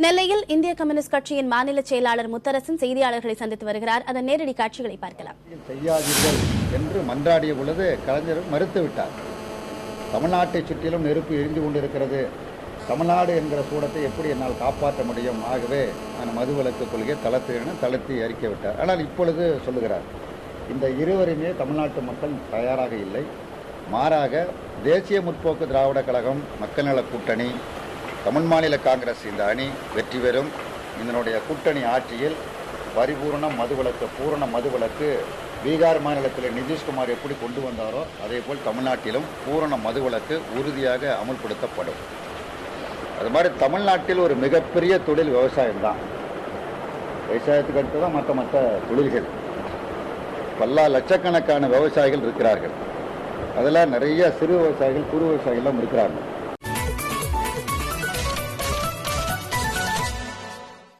நெல்லையில் இந்திய கம்யூனிஸ்ட் கட்சியின் மாநில செயலாளர் முத்தரசன் செய்தியாளர்களை சந்தித்து வருகிறார். அதன் நேரடி காட்சிகளை பார்க்கலாம். செய்யாதீர்கள் என்று மன்றாடிய பொழுது கலைஞர் மறுத்துவிட்டார். தமிழ்நாட்டை சுற்றிலும் நெருப்பு எரிந்து கொண்டிருக்கிறது, தமிழ்நாடு என்கிற சூடத்தை எப்படி என்னால் காப்பாற்ற முடியும், ஆகவே நான் மதுவிலக்கு கொள்கையை தளர்த்தி அறிக்கை விட்டார். ஆனால் இப்பொழுது சொல்லுகிறார், இந்த இருவருமே தமிழ்நாட்டு மக்கள் தயாராக இல்லை, மாறாக தேசிய முற்போக்கு திராவிட கழகம், மக்கள் நல கூட்டணி, தமிழ் மாநில காங்கிரஸ் இந்த அணி வெற்றி பெறும். இதனுடைய கூட்டணி ஆட்சியில் பரிபூர்ண மதுவிலக்கு, பூரண மதுவிலக்கு பீகார் மாநிலத்தில் நிதிஷ்குமார் எப்படி கொண்டு வந்தாரோ அதேபோல் தமிழ்நாட்டிலும் பூரண மதுவிலக்கு உறுதியாக அமுல்படுத்தப்படும். அது மாதிரி தமிழ்நாட்டில் ஒரு மிகப்பெரிய தொழில் விவசாயம்தான். விவசாயத்துக்கு அடுத்து தான் மற்ற தொழில்கள். பல லட்சக்கணக்கான விவசாயிகள் இருக்கிறார்கள். அதில் நிறைய சிறு விவசாயிகள், குறு விவசாயிகளும் இருக்கிறார்கள்.